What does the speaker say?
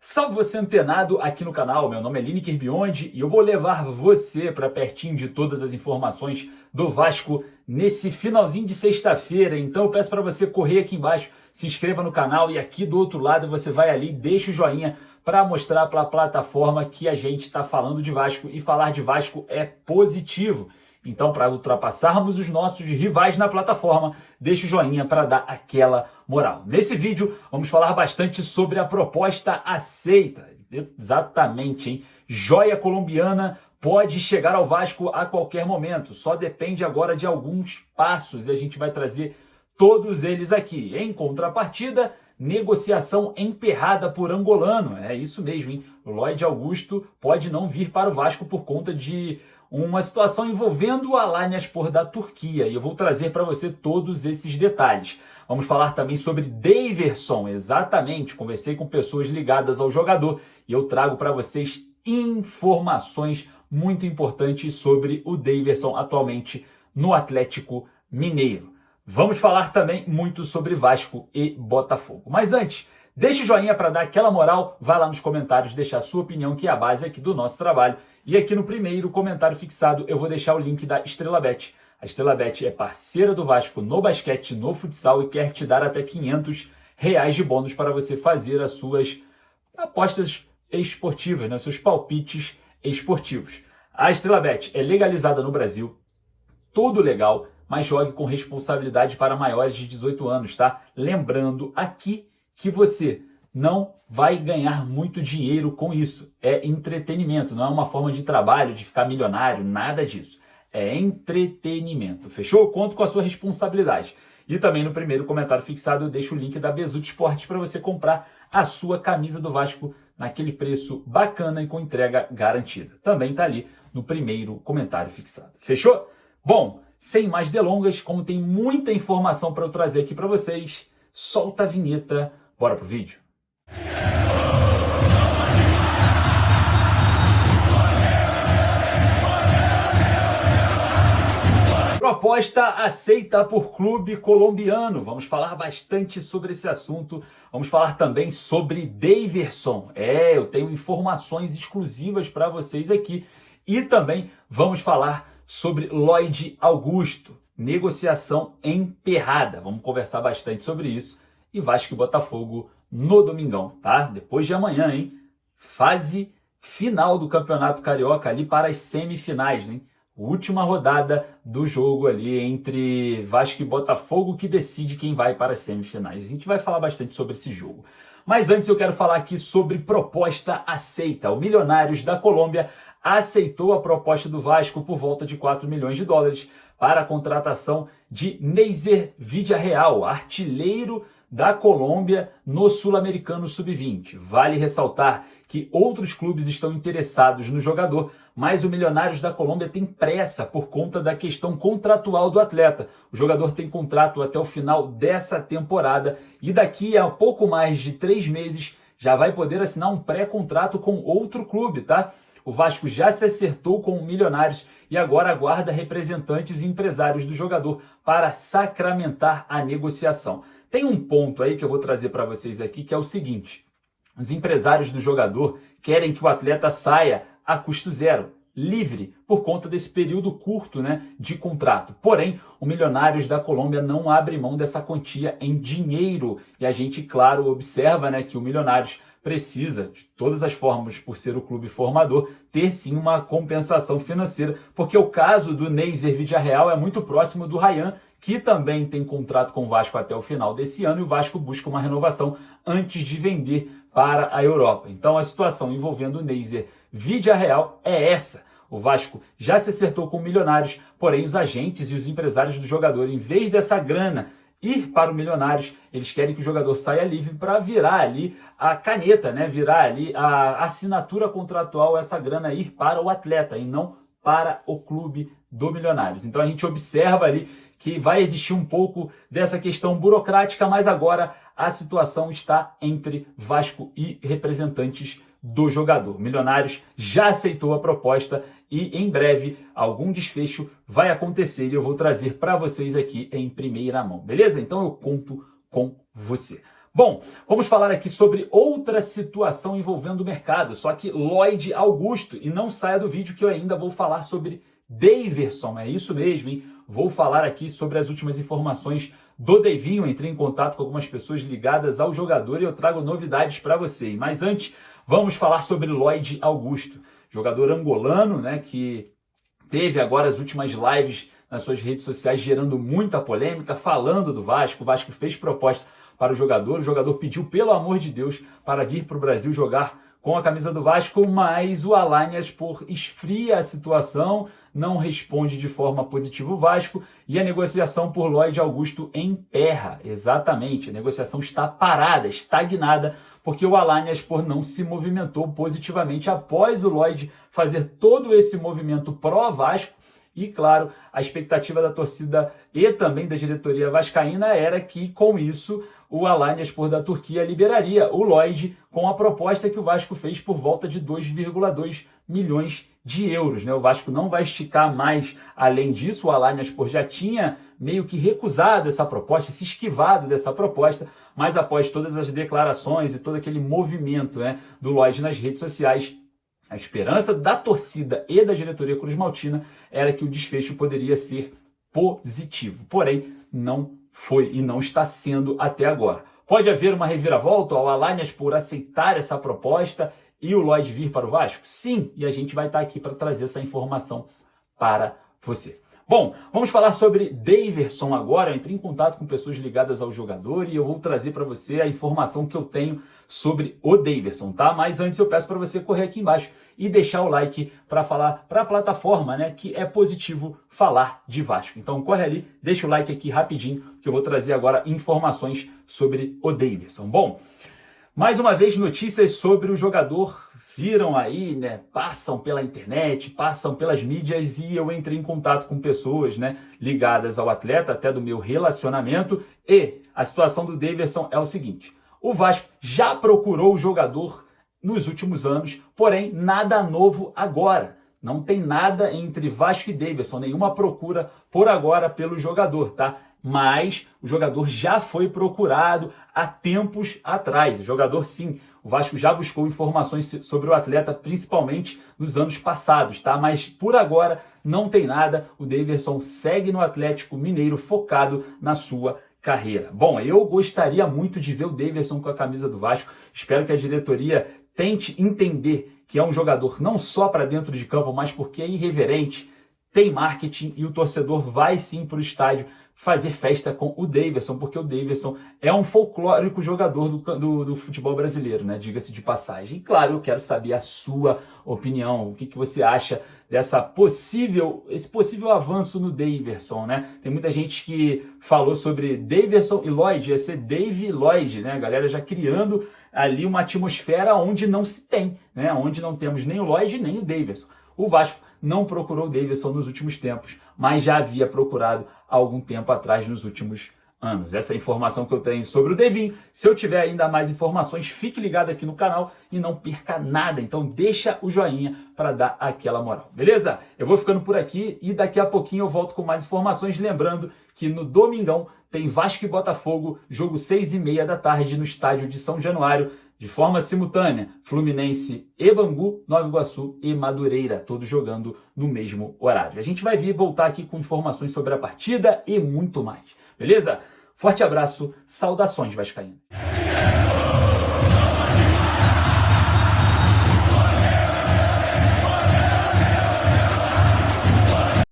Salve você antenado aqui no canal, meu nome é Lineker Biondi e eu vou levar você para pertinho de todas as informações do Vasco nesse finalzinho de sexta-feira. Então eu peço para você correr aqui embaixo, se inscreva no canal e aqui do outro lado você vai ali, deixa o joinha para mostrar para a plataforma que a gente está falando de Vasco e falar de Vasco é positivo. Então, para ultrapassarmos os nossos rivais na plataforma, deixa o joinha para dar aquela moral. Nesse vídeo, vamos falar bastante sobre a proposta aceita. Exatamente, hein? Joia colombiana pode chegar ao Vasco a qualquer momento. Só depende agora de alguns passos e a gente vai trazer todos eles aqui. Em contrapartida, negociação emperrada por angolano. É isso mesmo, hein? O Lloyd Augusto pode não vir para o Vasco por conta de uma situação envolvendo o Alanyaspor da Turquia, e eu vou trazer para você todos esses detalhes. Vamos falar também sobre Daverson, exatamente, conversei com pessoas ligadas ao jogador e eu trago para vocês informações muito importantes sobre o Daverson atualmente no Atlético Mineiro. Vamos falar também muito sobre Vasco e Botafogo. Mas antes, deixa o joinha para dar aquela moral, vai lá nos comentários deixar a sua opinião, que é a base aqui do nosso trabalho. E aqui no primeiro comentário fixado eu vou deixar o link da Estrela Bet. A Estrela Bet é parceira do Vasco no basquete, no futsal e quer te dar até R$500 de bônus para você fazer as suas apostas esportivas, né? Seus palpites esportivos. A Estrela Bet é legalizada no Brasil, tudo legal, mas jogue com responsabilidade para maiores de 18 anos, tá? Lembrando aqui que você não vai ganhar muito dinheiro com isso. É entretenimento, não é uma forma de trabalho, de ficar milionário, nada disso. É entretenimento, fechou? Conto com a sua responsabilidade. E também no primeiro comentário fixado eu deixo o link da Bezutti Esportes para você comprar a sua camisa do Vasco naquele preço bacana e com entrega garantida. Também tá ali no primeiro comentário fixado. Fechou? Bom, sem mais delongas, como tem muita informação para eu trazer aqui para vocês, solta a vinheta, bora pro vídeo. Proposta aceita por clube colombiano. Vamos falar bastante sobre esse assunto. Vamos falar também sobre Daverson. Eu tenho informações exclusivas para vocês aqui. E também vamos falar sobre Lloyd Augusto. Negociação emperrada. Vamos conversar bastante sobre isso. E Vasco e Botafogo no domingão, tá? Depois de amanhã, hein? Fase final do Campeonato Carioca ali para as semifinais, né? Última rodada do jogo ali entre Vasco e Botafogo que decide quem vai para as semifinais. A gente vai falar bastante sobre esse jogo. Mas antes eu quero falar aqui sobre proposta aceita. O Milionários da Colômbia aceitou a proposta do Vasco por volta de $4 milhões para a contratação de Neiser Villarreal, artilheiro da Colômbia no Sul-Americano Sub-20. Vale ressaltar que outros clubes estão interessados no jogador, mas o Milionários da Colômbia tem pressa por conta da questão contratual do atleta. O jogador tem contrato até o final dessa temporada e daqui a pouco mais de 3 meses já vai poder assinar um pré-contrato com outro clube, tá? O Vasco já se acertou com o Milionários e agora aguarda representantes e empresários do jogador para sacramentar a negociação. Tem um ponto aí que eu vou trazer para vocês aqui, que é o seguinte: os empresários do jogador querem que o atleta saia a custo zero, livre, por conta desse período curto, né, de contrato. Porém, o Milionários da Colômbia não abre mão dessa quantia em dinheiro. E a gente, claro, observa, né, que o Milionários precisa, de todas as formas, por ser o clube formador, ter sim uma compensação financeira, porque o caso do Neiser Villarreal é muito próximo do Ryan, que também tem contrato com o Vasco até o final desse ano, e o Vasco busca uma renovação antes de vender para a Europa. Então a situação envolvendo o Neiser Villarreal é essa. O Vasco já se acertou com Milionários, porém os agentes e os empresários do jogador, em vez dessa grana ir para o Milionários, eles querem que o jogador saia livre para virar ali a caneta, né? Virar ali a assinatura contratual, essa grana ir para o atleta e não para o clube do Milionários. Então a gente observa ali que vai existir um pouco dessa questão burocrática, mas agora a situação está entre Vasco e representantes do jogador. Milionários já aceitou a proposta e em breve algum desfecho vai acontecer e eu vou trazer para vocês aqui em primeira mão, beleza? Então eu conto com você. Bom, vamos falar aqui sobre outra situação envolvendo o mercado, só que Lloyd Augusto, e não saia do vídeo que eu ainda vou falar sobre Daverson, é isso mesmo, hein? Vou falar aqui sobre as últimas informações do Davinho, entrei em contato com algumas pessoas ligadas ao jogador e eu trago novidades para você. Mas antes, vamos falar sobre Lloyd Augusto, jogador angolano, né, que teve agora as últimas lives nas suas redes sociais gerando muita polêmica, falando do Vasco. O Vasco fez proposta para o jogador pediu, pelo amor de Deus, para vir para o Brasil jogar com a camisa do Vasco, mas o Alanyaspor esfria a situação, não responde de forma positiva o Vasco e a negociação por Lloyd Augusto emperra. Exatamente, a negociação está parada, estagnada, porque o Alanyaspor não se movimentou positivamente após o Lloyd fazer todo esse movimento pró-Vasco. E, claro, a expectativa da torcida e também da diretoria vascaína era que, com isso, o Alanyaspor da Turquia liberaria o Lloyd com a proposta que o Vasco fez por volta de 2,2 milhões de euros. Né? O Vasco não vai esticar mais além disso, o Alanyaspor já tinha meio que recusado essa proposta, se esquivado dessa proposta, mas após todas as declarações e todo aquele movimento, né, do Lloyd nas redes sociais, a esperança da torcida e da diretoria cruzmaltina era que o desfecho poderia ser positivo. Porém, não foi e não está sendo até agora. Pode haver uma reviravolta ao Alanyaspor aceitar essa proposta e o Lloyd vir para o Vasco? Sim, e a gente vai estar aqui para trazer essa informação para você. Bom, vamos falar sobre Daverson agora. Eu entrei em contato com pessoas ligadas ao jogador e eu vou trazer para você a informação que eu tenho sobre o Daverson, tá? Mas antes eu peço para você correr aqui embaixo e deixar o like para falar para a plataforma, né, que é positivo falar de Vasco. Então corre ali, deixa o like aqui rapidinho que eu vou trazer agora informações sobre o Daverson. Bom, mais uma vez notícias sobre o jogador viram aí, né, passam pela internet, passam pelas mídias e eu entrei em contato com pessoas, né, ligadas ao atleta, até do meu relacionamento, e a situação do Daverson é o seguinte: o Vasco já procurou o jogador nos últimos anos, porém nada novo agora. Não tem nada entre Vasco e Daverson, nenhuma procura por agora pelo jogador, tá? Mas o jogador já foi procurado há tempos atrás. O jogador, sim, o Vasco já buscou informações sobre o atleta, principalmente nos anos passados, tá? Mas por agora não tem nada. O Daverson segue no Atlético Mineiro focado na sua carreira. Bom, eu gostaria muito de ver o Daverson com a camisa do Vasco. Espero que a diretoria tente entender que é um jogador não só para dentro de campo, mas porque é irreverente, tem marketing e o torcedor vai sim para o estádio fazer festa com o Daverson, porque o Daverson é um folclórico jogador do futebol brasileiro, né? Diga-se de passagem. E claro, eu quero saber a sua opinião, o que você acha esse possível avanço no Daverson, né? Tem muita gente que falou sobre Daverson e Lloyd, ia ser Dave e Lloyd, né? A galera já criando ali uma atmosfera onde não se tem, né? Onde não temos nem o Lloyd nem o Daverson. O Vasco não procurou o Daverson nos últimos tempos, mas já havia procurado há algum tempo atrás, nos últimos anos. Essa é a informação que eu tenho sobre o Davinho. Se eu tiver ainda mais informações, fique ligado aqui no canal e não perca nada. Então deixa o joinha para dar aquela moral, beleza? Eu vou ficando por aqui e daqui a pouquinho eu volto com mais informações. Lembrando que no domingão tem Vasco e Botafogo, jogo 6h30 da tarde no estádio de São Januário, de forma simultânea, Fluminense e Bangu, Nova Iguaçu e Madureira, todos jogando no mesmo horário. A gente vai voltar aqui com informações sobre a partida e muito mais, beleza? Forte abraço, saudações vascaínas.